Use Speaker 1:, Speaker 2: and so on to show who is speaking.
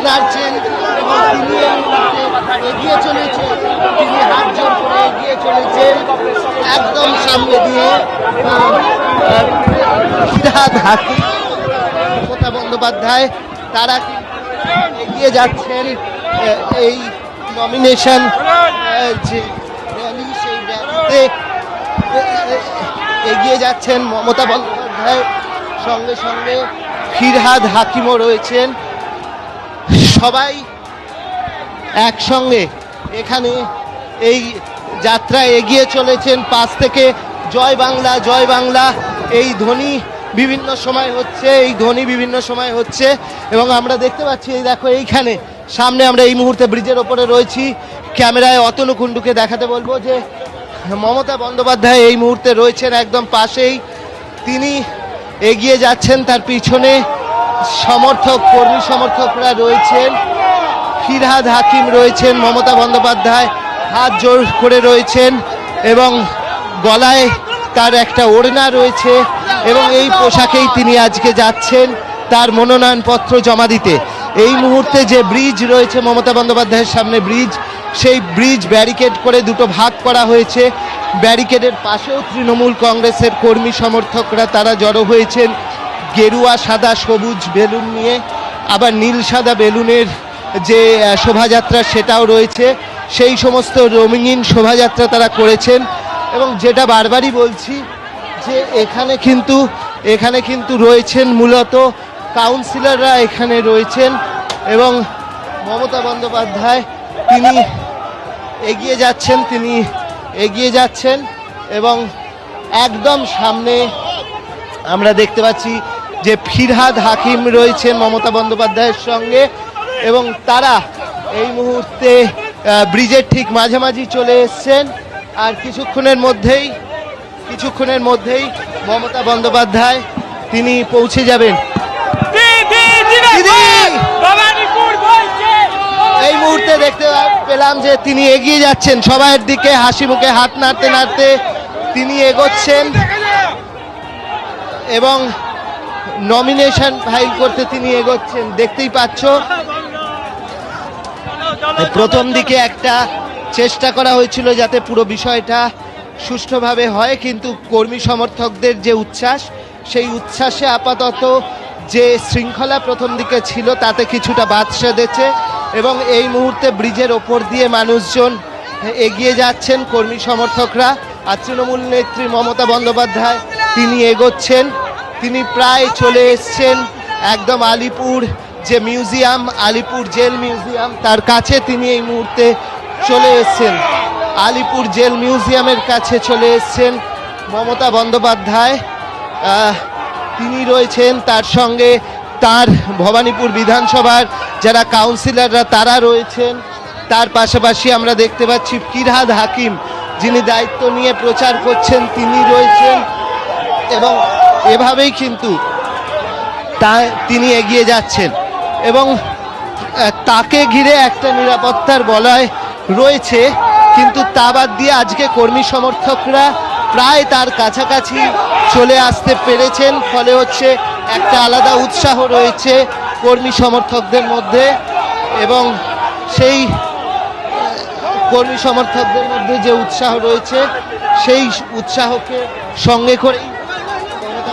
Speaker 1: নাড়ছেন এবং তিনি এগিয়ে চলেছেন, তিনি হাত জোর করে এগিয়ে চলেছেন একদম সামনে দিয়ে। ফিরহাদ হাকিম, মমতা বন্দ্যোপাধ্যায় তারা এগিয়ে যাচ্ছেন এই নমিনেশন যে র্যালি, সেই র্যালিতে এগিয়ে যাচ্ছেন মমতা বন্দ্যোপাধ্যায়, সঙ্গে সঙ্গে ফিরহাদ হাকিমও রয়েছেন। সবাই একসঙ্গে এখানে এই যাত্রা এগিয়ে চলেছেন। পাশ থেকে জয় বাংলা জয় বাংলা এই ধ্বনি বিভিন্ন সময় হচ্ছে, এবং আমরা দেখতে পাচ্ছি এই দেখো এইখানে সামনে আমরা এই মুহূর্তে ব্রিজের ওপরে রয়েছি। ক্যামেরায় অতনু কুণ্ডুকে দেখাতে বলবো যে মমতা বন্দ্যোপাধ্যায় এই মুহূর্তে রয়েছেন একদম পাশেই, তিনি এগিয়ে যাচ্ছেন, তার পিছনে কর্মী সমর্থকরা রয়েছেন, ফিরহাদ হাকিম রয়েছেন, মমতা বন্দ্যোপাধ্যায় হাত জোর করে রয়েছেন এবং গলায় তার একটা ওড়না রয়েছে এবং এই পোশাকেই তিনি আজকে যাচ্ছেন তার মনোনয়নপত্র জমা দিতে। এই মুহূর্তে যে ব্রিজ রয়েছে মমতা বন্দ্যোপাধ্যায়ের সামনে ব্রিজ, সেই ব্রিজ ব্যারিকেড করে দুটো ভাগ করা হয়েছে। ব্যারিকেডের পাশেও তৃণমূল কংগ্রেসের কর্মী সমর্থকরা তারা জড়ো হয়েছেন গেরুয়া সাদা সবুজ বেলুন নিয়ে, আবার নীল সাদা বেলুনের যে শোভাযাত্রা সেটাও রয়েছে, সেই সমস্ত রঙিন শোভাযাত্রা তারা করেছেন। এবং যেটা বারবারই বলছি যে এখানে কিন্তু রয়েছেন মূলত কাউন্সিলররা এখানে রয়েছেন এবং মমতা বন্দ্যোপাধ্যায় তিনি এগিয়ে যাচ্ছেন এবং একদম সামনে আমরা দেখতে পাচ্ছি যে ফিরহাদ হাকিম রয়েছেন মমতা বন্দ্যোপাধ্যায়ের সঙ্গে এবং তারা এই মুহূর্তে ব্রিজের ঠিক মাঝামাঝি চলে এসছেন। আর কিছুক্ষণের মধ্যেই মমতা বন্দ্যোপাধ্যায় তিনি পৌঁছে যাবেন। এই মুহূর্তে দেখতে পেলাম যে তিনি এগিয়ে যাচ্ছেন সবার দিকে, হাসি মুখে হাত নাড়তে নাড়তে তিনি এগোচ্ছেন এবং নমিনেশন ফাইল করতে তিনি এগোচ্ছেন। দেখতেই পাচ্ছ প্রথম দিকে একটা চেষ্টা করা হয়েছিল যাতে পুরো বিষয়টা সুষ্ঠুভাবে হয়, কিন্তু কর্মী সমর্থকদের যে উচ্ছ্বাস, সেই উচ্ছ্বাসে আপাতত যে শৃঙ্খলা প্রথম দিকে ছিল তাতে কিছুটা বাদ সেধেছে এবং এই মুহূর্তে ব্রিজের ওপর দিয়ে মানুষজন এগিয়ে যাচ্ছেন কর্মী সমর্থকরা। আর তৃণমূল নেত্রী মমতা বন্দ্যোপাধ্যায় তিনি এগোচ্ছেন, তিনি প্রায় চলে এসছেন একদম আলিপুর যে মিউজিয়াম, আলিপুর জেল মিউজিয়াম, তার কাছে তিনি এই মুহূর্তে চলে এসছেন। আলিপুর জেল মিউজিয়ামের কাছে চলে এসছেন মমতা বন্দ্যোপাধ্যায়, তিনি রয়েছেন, তার সঙ্গে তার ভবানীপুর বিধানসভার যারা কাউন্সিলররা তারা রয়েছেন। তার পাশাপাশি আমরা দেখতে পাচ্ছি ফিরহাদ হাকিম যিনি দায়িত্ব নিয়ে প্রচার করছেন তিনি রয়েছেন এবং এভাবেই কিন্তু তিনি এগিয়ে যাচ্ছেন এবং তাকে ঘিরে একটা নিরাপত্তার বলয় রয়েছে, কিন্তু তা বাদ দিয়ে আজকে কর্মী সমর্থকরা প্রায় তার কাছাকাছি চলে আসতে পেরেছেন, ফলে হচ্ছে একটা আলাদা উৎসাহ রয়েছে কর্মী সমর্থকদের মধ্যে এবং সেই কর্মী সমর্থকদের মধ্যে যে উৎসাহ রয়েছে সেই উৎসাহকে সঙ্গে করে